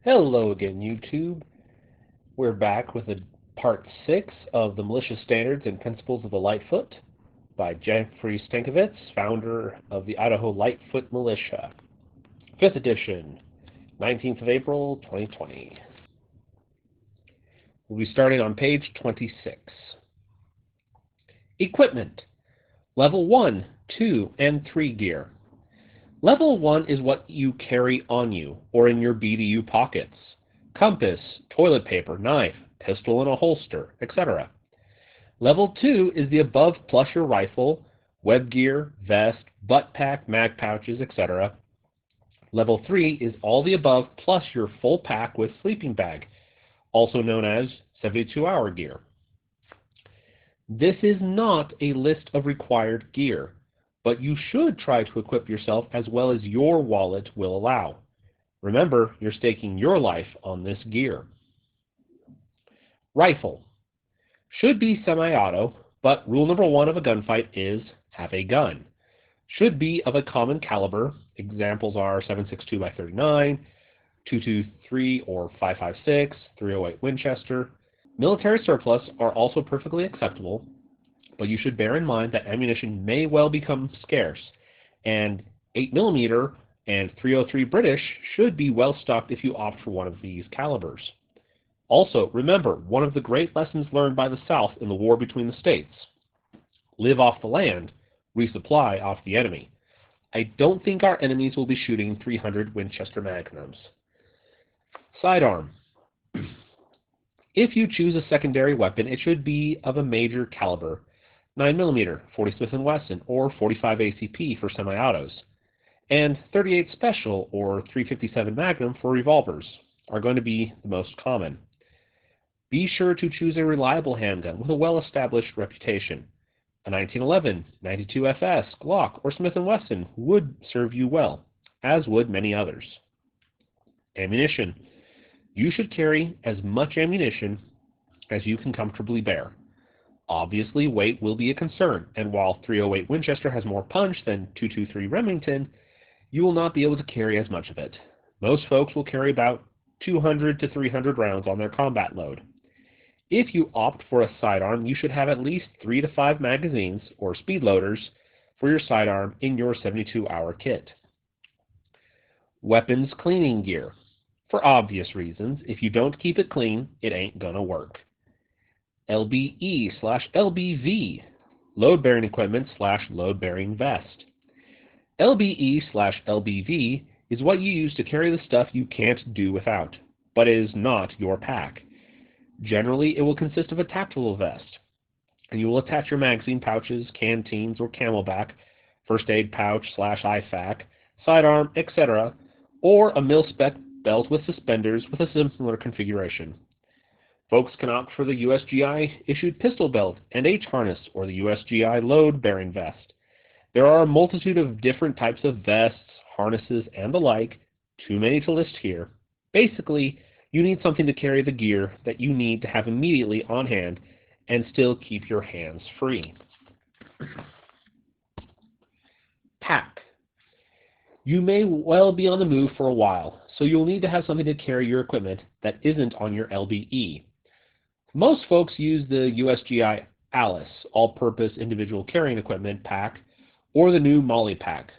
Hello again, YouTube. We're back with part 6 of the Militia Standards and Principles of the Lightfoot by Jeffrey Stankovitz, founder of the Idaho Lightfoot Militia. 5th edition, 19th of April, 2020. We'll be starting on page 26. Equipment. Level 1, 2, and 3 gear. Level 1 is what you carry on you or in your BDU pockets. Compass, toilet paper, knife, pistol in a holster, etc. Level 2 is the above plus your rifle, web gear, vest, butt pack, mag pouches, etc. Level 3 is all the above plus your full pack with sleeping bag, also known as 72-hour gear. This is not a list of required gear, but you should try to equip yourself as well as your wallet will allow. Remember, you're staking your life on this gear. Rifle. Should be semi-auto, but rule number 1 of a gunfight is have a gun. Should be of a common caliber. Examples are 7.62 by 39, 223 or 5.56, 308 Winchester. Military surplus are also perfectly acceptable, but you should bear in mind that ammunition may well become scarce, and 8mm and 303 British should be well stocked if you opt for one of these calibers. Also, remember, one of the great lessons learned by the South in the war between the states: live off the land, resupply off the enemy. I don't think our enemies will be shooting 300 Winchester Magnums. Sidearm. If you choose a secondary weapon, it should be of a major caliber. 9mm, 40 Smith & Wesson, or 45 ACP for semi-autos, and 38 Special or 357 Magnum for revolvers are going to be the most common. Be sure to choose a reliable handgun with a well-established reputation. A 1911, 92 FS, Glock, or Smith & Wesson would serve you well, as would many others. Ammunition. You should carry as much ammunition as you can comfortably bear. Obviously, weight will be a concern, and while 308 Winchester has more punch than 223 Remington, you will not be able to carry as much of it. Most folks will carry about 200 to 300 rounds on their combat load. If you opt for a sidearm, you should have at least 3 to 5 magazines, or speed loaders, for your sidearm in your 72-hour kit. Weapons cleaning gear. For obvious reasons, if you don't keep it clean, it ain't gonna work. LBE/LBV, load-bearing equipment / load-bearing vest. LBE/LBV is what you use to carry the stuff you can't do without, but is not your pack. Generally, it will consist of a tactical vest, and you will attach your magazine pouches, canteens, or camelback, first aid pouch / IFAK, sidearm, etc., or a mil-spec belt with suspenders with a similar configuration. Folks can opt for the USGI-issued pistol belt and H-harness or the USGI load-bearing vest. There are a multitude of different types of vests, harnesses, and the like, too many to list here. Basically, you need something to carry the gear that you need to have immediately on hand and still keep your hands free. Pack. You may well be on the move for a while, so you'll need to have something to carry your equipment that isn't on your LBE. Most folks use the USGI Alice, all-purpose individual carrying equipment pack, or the new Molly pack.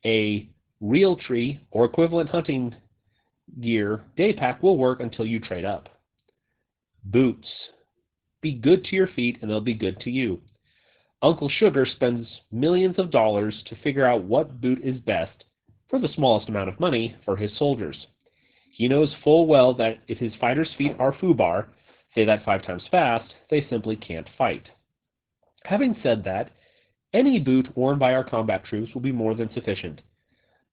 A Realtree or equivalent hunting gear day pack will work until you trade up. Boots. Be good to your feet and they'll be good to you. Uncle Sugar spends millions of dollars to figure out what boot is best for the smallest amount of money for his soldiers. He knows full well that if his fighters' feet are foobar, say that 5 times fast, they simply can't fight. Having said that, any boot worn by our combat troops will be more than sufficient.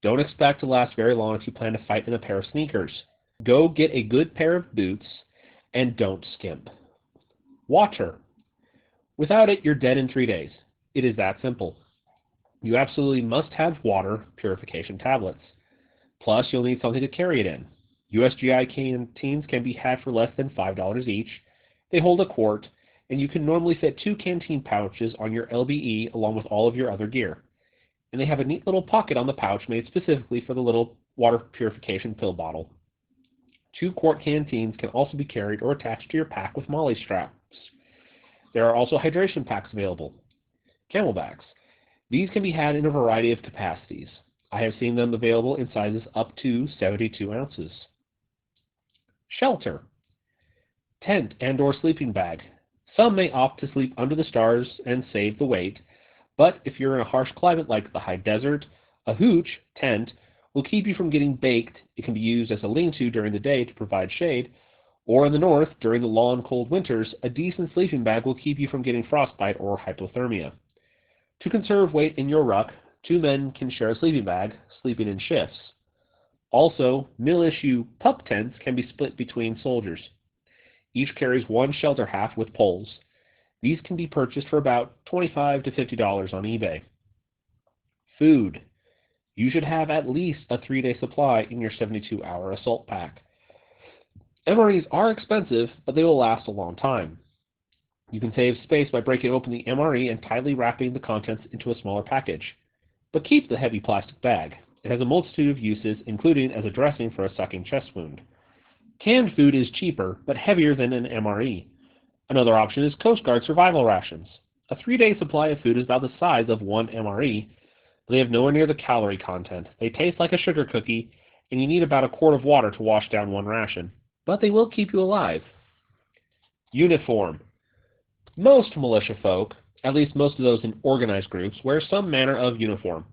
Don't expect to last very long if you plan to fight in a pair of sneakers. Go get a good pair of boots and don't skimp. Water. Without it, you're dead in 3 days. It is that simple. You absolutely must have water purification tablets. Plus, you'll need something to carry it in. USGI canteens can be had for less than $5 each. They hold a quart, and you can normally fit 2 canteen pouches on your LBE along with all of your other gear. And they have a neat little pocket on the pouch made specifically for the little water purification pill bottle. 2-quart canteens can also be carried or attached to your pack with MOLLE straps. There are also hydration packs available. Camelbacks. These can be had in a variety of capacities. I have seen them available in sizes up to 72 ounces. Shelter. Tent and/or sleeping bag. Some may opt to sleep under the stars and save the weight, but if you're in a harsh climate like the high desert, a hooch tent will keep you from getting baked. It can be used as a lean-to during the day to provide shade, or in the north, during the long cold winters, a decent sleeping bag will keep you from getting frostbite or hypothermia. To conserve weight in your ruck, 2 men can share a sleeping bag, sleeping in shifts. Also, Militia pup tents can be split between soldiers. Each carries 1 shelter half with poles. These can be purchased for about $25 to $50 on eBay. Food. You should have at least a 3-day supply in your 72-hour assault pack. MREs are expensive, but they will last a long time. You can save space by breaking open the MRE and tightly wrapping the contents into a smaller package. But keep the heavy plastic bag. It has a multitude of uses, including as a dressing for a sucking chest wound. Canned food is cheaper, but heavier than an MRE. Another option is Coast Guard survival rations. A 3-day supply of food is about the size of 1 MRE, but they have nowhere near the calorie content. They taste like a sugar cookie, and you need about a quart of water to wash down 1 ration. But they will keep you alive. Uniform. Most militia folk, at least most of those in organized groups, wear some manner of uniform.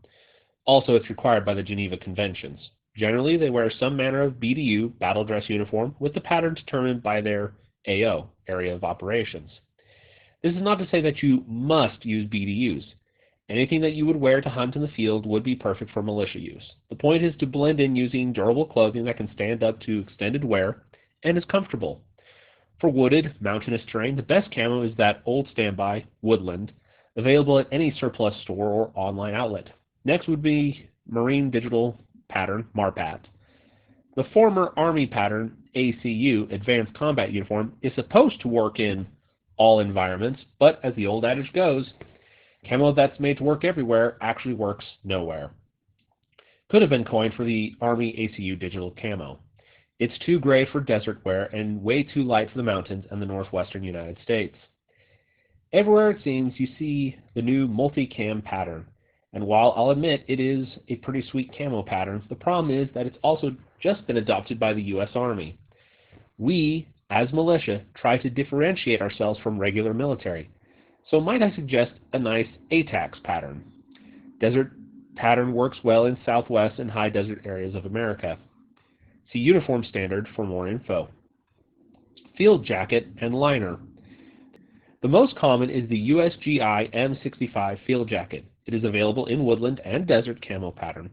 Also, it's required by the Geneva Conventions. Generally, they wear some manner of BDU, battle dress uniform, with the pattern determined by their AO, area of operations. This is not to say that you must use BDUs. Anything that you would wear to hunt in the field would be perfect for militia use. The point is to blend in using durable clothing that can stand up to extended wear and is comfortable. For wooded, mountainous terrain, the best camo is that old standby, Woodland, available at any surplus store or online outlet. Next would be Marine Digital Pattern, MARPAT. The former Army pattern, ACU, Advanced Combat Uniform, is supposed to work in all environments, but as the old adage goes, camo that's made to work everywhere actually works nowhere. Could have been coined for the Army ACU Digital Camo. It's too gray for desert wear and way too light for the mountains and the northwestern United States. Everywhere it seems you see the new multi-cam pattern, and while I'll admit it is a pretty sweet camo pattern, the problem is that it's also just been adopted by the U.S. Army. We, as militia, try to differentiate ourselves from regular military, so might I suggest a nice ATAX pattern. Desert pattern works well in southwest and high desert areas of America. See Uniform Standard for more info. Field jacket and liner. The most common is the USGI M65 field jacket. It is available in woodland and desert camo pattern.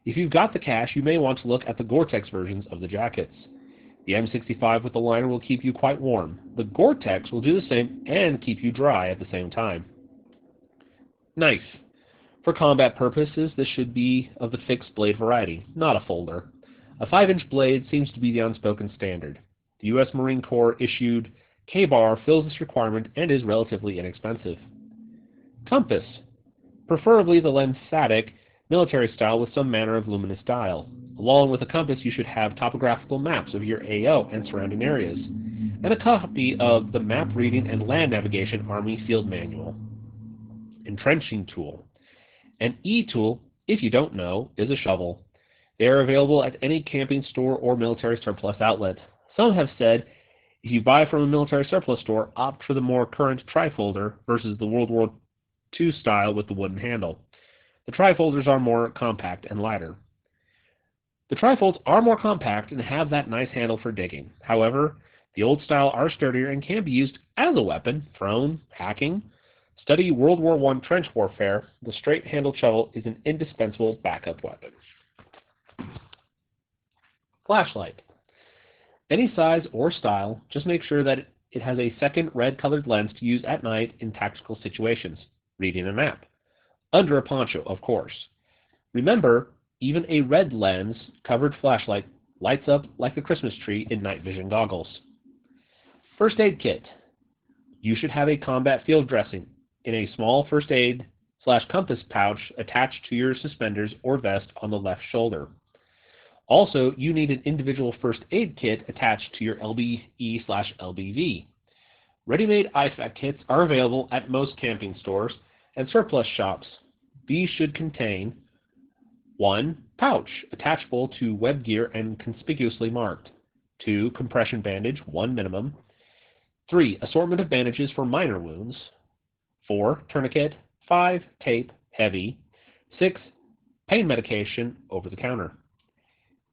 If you've got the cash, you may want to look at the Gore-Tex versions of the jackets. The M65 with the liner will keep you quite warm. The Gore-Tex will do the same and keep you dry at the same time. Knife. For combat purposes, this should be of the fixed blade variety, not a folder. A 5-inch blade seems to be the unspoken standard. The U.S. Marine Corps issued K-bar fills this requirement and is relatively inexpensive. Compass. Preferably the lensatic military style with some manner of luminous dial. Along with a compass, you should have topographical maps of your AO and surrounding areas, and a copy of the Map Reading and Land Navigation Army Field Manual. Entrenching tool. An E-tool, if you don't know, is a shovel. They are available at any camping store or military surplus outlet. Some have said, if you buy from a military surplus store, opt for the more current trifolder versus the World War II style with the wooden handle. The trifolders are more compact and lighter. The trifolds are more compact and have that nice handle for digging. However, the old style are sturdier and can be used as a weapon, thrown, hacking. Study World War I trench warfare. The straight-handled shovel is an indispensable backup weapon. Flashlight. Any size or style, just make sure that it has a second red-colored lens to use at night in tactical situations, reading a map. Under a poncho, of course. Remember, even a red lens-covered flashlight lights up like a Christmas tree in night vision goggles. First aid kit. You should have a combat field dressing in a small first aid/compass pouch attached to your suspenders or vest on the left shoulder. Also, you need an individual first aid kit attached to your LBE/LBV. Ready-made IFAK kits are available at most camping stores and surplus shops. These should contain 1. Pouch, attachable to web gear and conspicuously marked. 2. Compression bandage, 1 minimum. 3. Assortment of bandages for minor wounds. 4. Tourniquet. 5. Tape, heavy. 6. Pain medication, over the counter.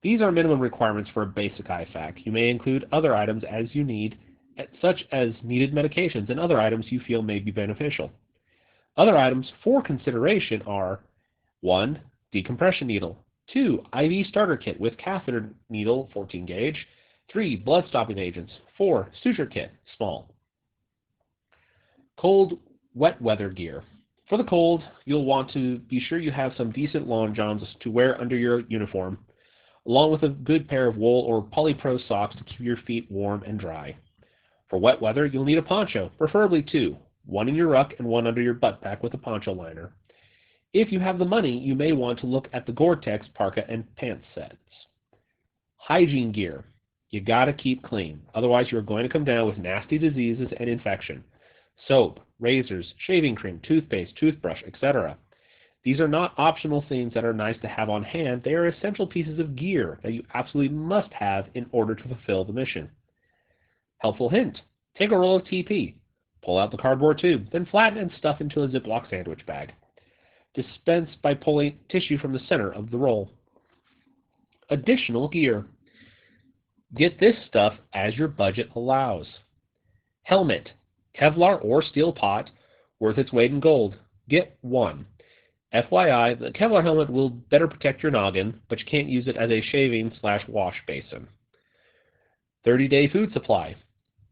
These are minimum requirements for a basic IFAK. You may include other items as you need, such as needed medications and other items you feel may be beneficial. Other items for consideration are 1. Decompression needle. 2. IV starter kit with catheter needle, 14 gauge. 3. Blood stopping agents. 4. Suture kit, small. Cold, wet weather gear. For the cold, you'll want to be sure you have some decent long johns to wear under your uniform, along with a good pair of wool or polypro socks to keep your feet warm and dry. For wet weather, you'll need a poncho, preferably 2, 1 in your ruck and 1 under your butt pack with a poncho liner. If you have the money, you may want to look at the Gore-Tex parka and pants sets. Hygiene gear. You gotta keep clean, otherwise you're going to come down with nasty diseases and infection. Soap, razors, shaving cream, toothpaste, toothbrush, etc. These are not optional things that are nice to have on hand. They are essential pieces of gear that you absolutely must have in order to fulfill the mission. Helpful hint. Take a roll of TP. Pull out the cardboard tube, then flatten and stuff into a Ziploc sandwich bag. Dispense by pulling tissue from the center of the roll. Additional gear. Get this stuff as your budget allows. Helmet. Kevlar or steel pot, worth its weight in gold. Get 1. FYI, the Kevlar helmet will better protect your noggin, but you can't use it as a shaving/wash basin. 30-day food supply.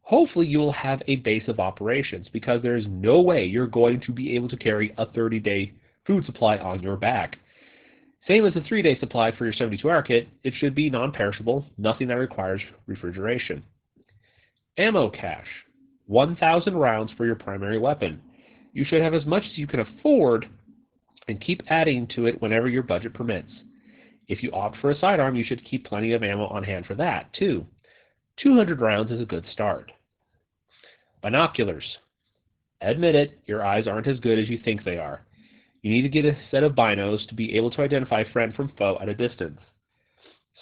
Hopefully you will have a base of operations, because there is no way you're going to be able to carry a 30-day food supply on your back. Same as the 3-day supply for your 72-hour kit, it should be non-perishable, nothing that requires refrigeration. Ammo cache. 1,000 rounds for your primary weapon. You should have as much as you can afford and keep adding to it whenever your budget permits. If you opt for a sidearm, you should keep plenty of ammo on hand for that, too. 200 rounds is a good start. Binoculars. Admit it, your eyes aren't as good as you think they are. You need to get a set of binos to be able to identify friend from foe at a distance.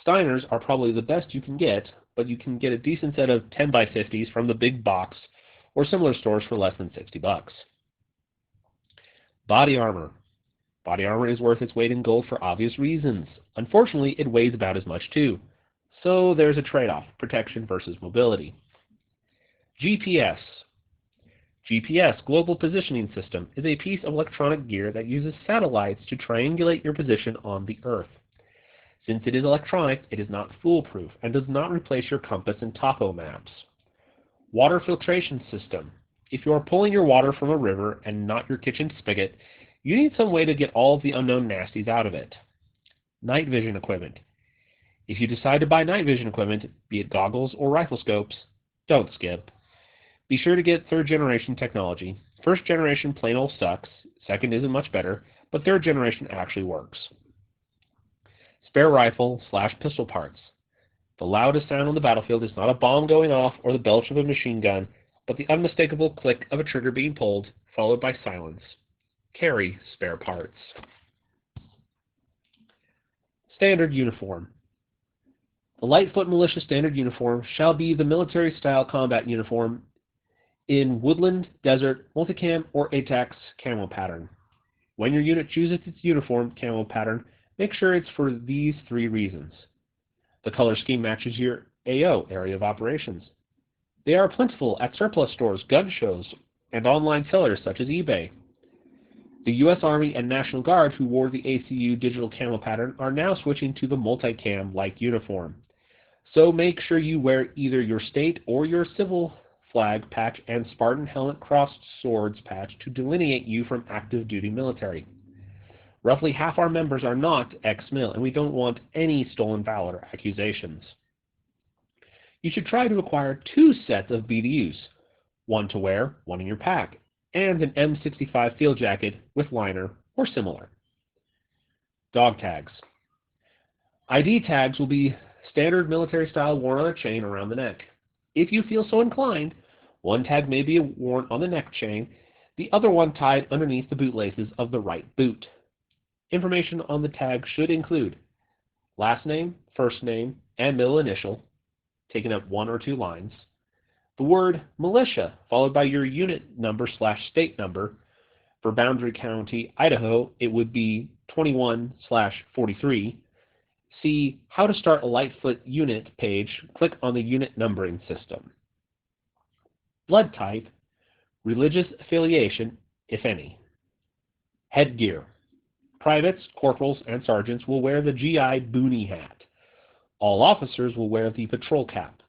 Steiners are probably the best you can get, but you can get a decent set of 10x50s from the big box or similar stores for less than $60. Body armor. Body armor is worth its weight in gold for obvious reasons. Unfortunately, it weighs about as much too. So there's a trade-off, protection versus mobility. GPS. GPS, Global Positioning System, is a piece of electronic gear that uses satellites to triangulate your position on the Earth. Since it is electronic, it is not foolproof and does not replace your compass and topo maps. Water filtration system. If you are pulling your water from a river and not your kitchen spigot, you need some way to get all of the unknown nasties out of it. Night vision equipment. If you decide to buy night vision equipment, be it goggles or rifle scopes, don't skip. Be sure to get 3rd generation technology. 1st generation plain old sucks, 2nd isn't much better, but 3rd generation actually works. Spare rifle/pistol parts. The loudest sound on the battlefield is not a bomb going off or the belch of a machine gun, but the unmistakable click of a trigger being pulled, followed by silence. Carry spare parts. Standard uniform. The Lightfoot Militia standard uniform shall be the military-style combat uniform in woodland, desert, multicam, or ATAX camo pattern. When your unit chooses its uniform camo pattern, make sure it's for these 3 reasons. The color scheme matches your AO, area of operations. They are plentiful at surplus stores, gun shows, and online sellers such as eBay. The U.S. Army and National Guard who wore the ACU digital camo pattern are now switching to the multicam-like uniform. So make sure you wear either your state or your civil flag patch and Spartan helmet crossed swords patch to delineate you from active duty military. Roughly half our members are not ex-mil, and we don't want any stolen valor accusations. You should try to acquire 2 sets of BDUs, 1 to wear, 1 in your pack, and an M65 field jacket with liner or similar. Dog tags. ID tags will be standard military style worn on a chain around the neck. If you feel so inclined, one tag may be worn on the neck chain, the other one tied underneath the bootlaces of the right boot. Information on the tag should include last name, first name, and middle initial, taking up 1 or 2 lines. The word militia, followed by your unit number/state number. For Boundary County, Idaho, it would be 21/43. See How to Start a Lightfoot Unit page. Click on the unit numbering system. Blood type, religious affiliation, if any. Headgear. Privates, corporals, and sergeants will wear the GI boonie hat. All officers will wear the patrol cap.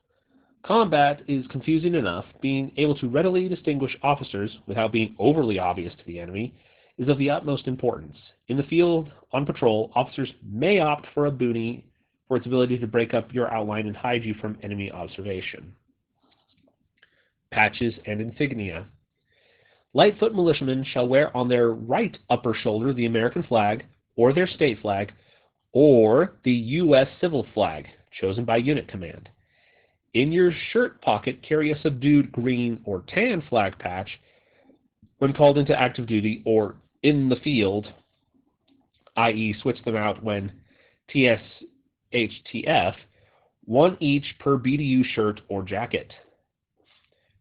Combat is confusing enough. Being able to readily distinguish officers without being overly obvious to the enemy is of the utmost importance. In the field, on patrol, officers may opt for a boonie for its ability to break up your outline and hide you from enemy observation. Patches and insignia. Lightfoot militiamen shall wear on their right upper shoulder the American flag, or their state flag, or the U.S. civil flag, chosen by unit command. In your shirt pocket, carry a subdued green or tan flag patch when called into active duty or in the field, i.e. switch them out when TSHTF, 1 each per BDU shirt or jacket.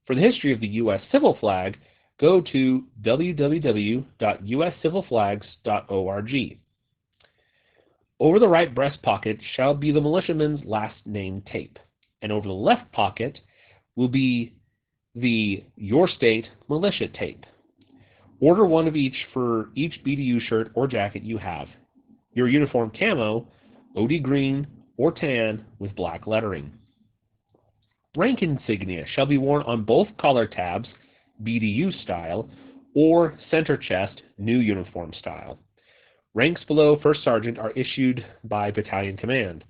For the history of the U.S. civil flag, go to www.uscivilflags.org. Over the right breast pocket shall be the militiaman's last name tape, and over the left pocket will be the Your State Militia tape. Order 1 of each for each BDU shirt or jacket you have. Your uniform camo, OD green or tan with black lettering. Rank insignia shall be worn on both collar tabs, BDU style, or center chest, new uniform style. Ranks below First Sergeant are issued by battalion command.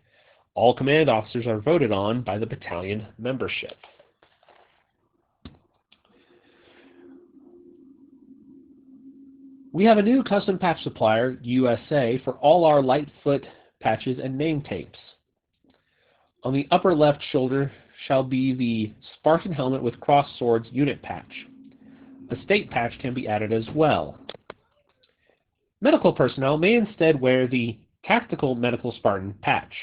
All command officers are voted on by the battalion membership. We have a new custom patch supplier, USA, for all our Lightfoot patches and name tapes. On the upper left shoulder shall be the Spartan helmet with cross swords unit patch. A state patch can be added as well. Medical personnel may instead wear the Tactical Medical Spartan patch.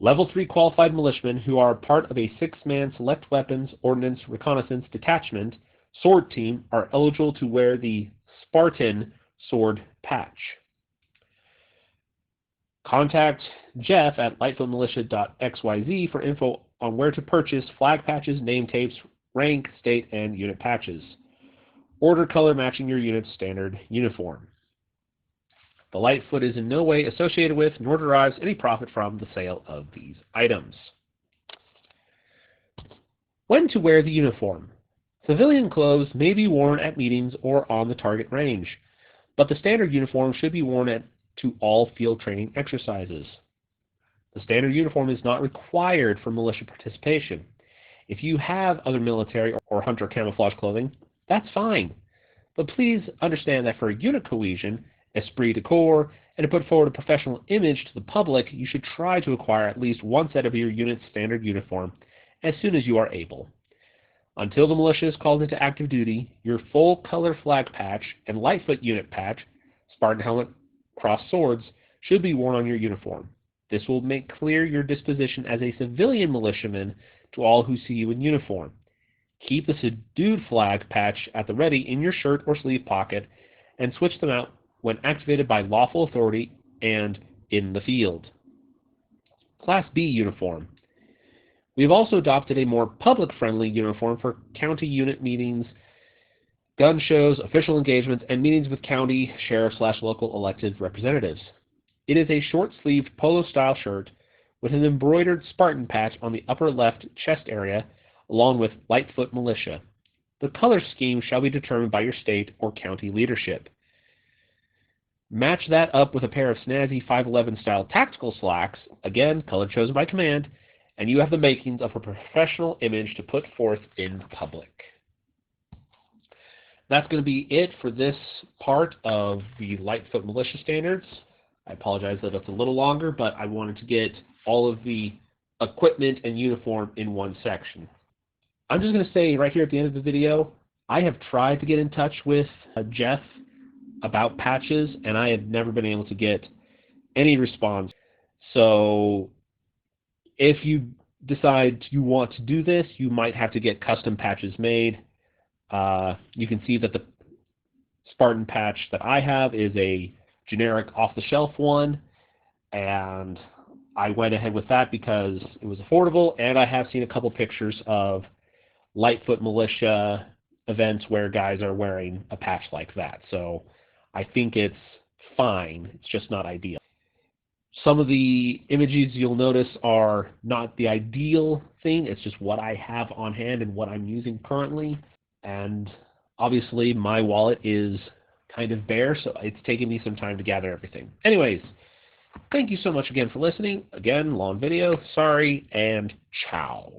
Level 3 qualified militiamen who are part of a 6-man Select Weapons Ordnance Reconnaissance Detachment sword team are eligible to wear the Spartan sword patch. Contact Jeff at lightfootmilitia.xyz for info on where to purchase flag patches, name tapes, rank, state, and unit patches. Order color matching your unit's standard uniform. The Lightfoot is in no way associated with nor derives any profit from the sale of these items. When to wear the uniform. Civilian clothes may be worn at meetings or on the target range, but the standard uniform should be worn to all field training exercises. The standard uniform is not required for militia participation. If you have other military or hunter camouflage clothing, that's fine. But please understand that for unit cohesion, esprit de corps, and to put forward a professional image to the public, you should try to acquire at least one set of your unit's standard uniform as soon as you are able. Until the militia is called into active duty, your full color flag patch and Lightfoot unit patch, Spartan helmet, crossed swords, should be worn on your uniform. This will make clear your disposition as a civilian militiaman to all who see you in uniform. Keep the subdued flag patch at the ready in your shirt or sleeve pocket and switch them out when activated by lawful authority and in the field. Class B uniform. We have also adopted a more public-friendly uniform for county unit meetings, gun shows, official engagements, and meetings with county, sheriff/local elected representatives. It is a short-sleeved polo-style shirt with an embroidered Spartan patch on the upper left chest area, along with Lightfoot Militia. The color scheme shall be determined by your state or county leadership. Match that up with a pair of snazzy 511-style tactical slacks, again, color chosen by command, and you have the makings of a professional image to put forth in public. That's going to be it for this part of the Lightfoot Militia Standards. I apologize that it's a little longer, but I wanted to get all of the equipment and uniform in one section. I'm just going to say right here at the end of the video, I have tried to get in touch with Jeff about patches, and I have never been able to get any response. So if you decide you want to do this, you might have to get custom patches made. You can see that the Spartan patch that I have is a generic off-the-shelf one, and I went ahead with that because it was affordable, and I have seen a couple pictures of Lightfoot Militia events where guys are wearing a patch like that. So I think it's fine. It's just not ideal. Some of the images you'll notice are not the ideal thing. It's just what I have on hand and what I'm using currently. And obviously my wallet is kind of bare, so it's taking me some time to gather everything. Anyways, thank you so much again for listening. Again, long video. Sorry, and ciao.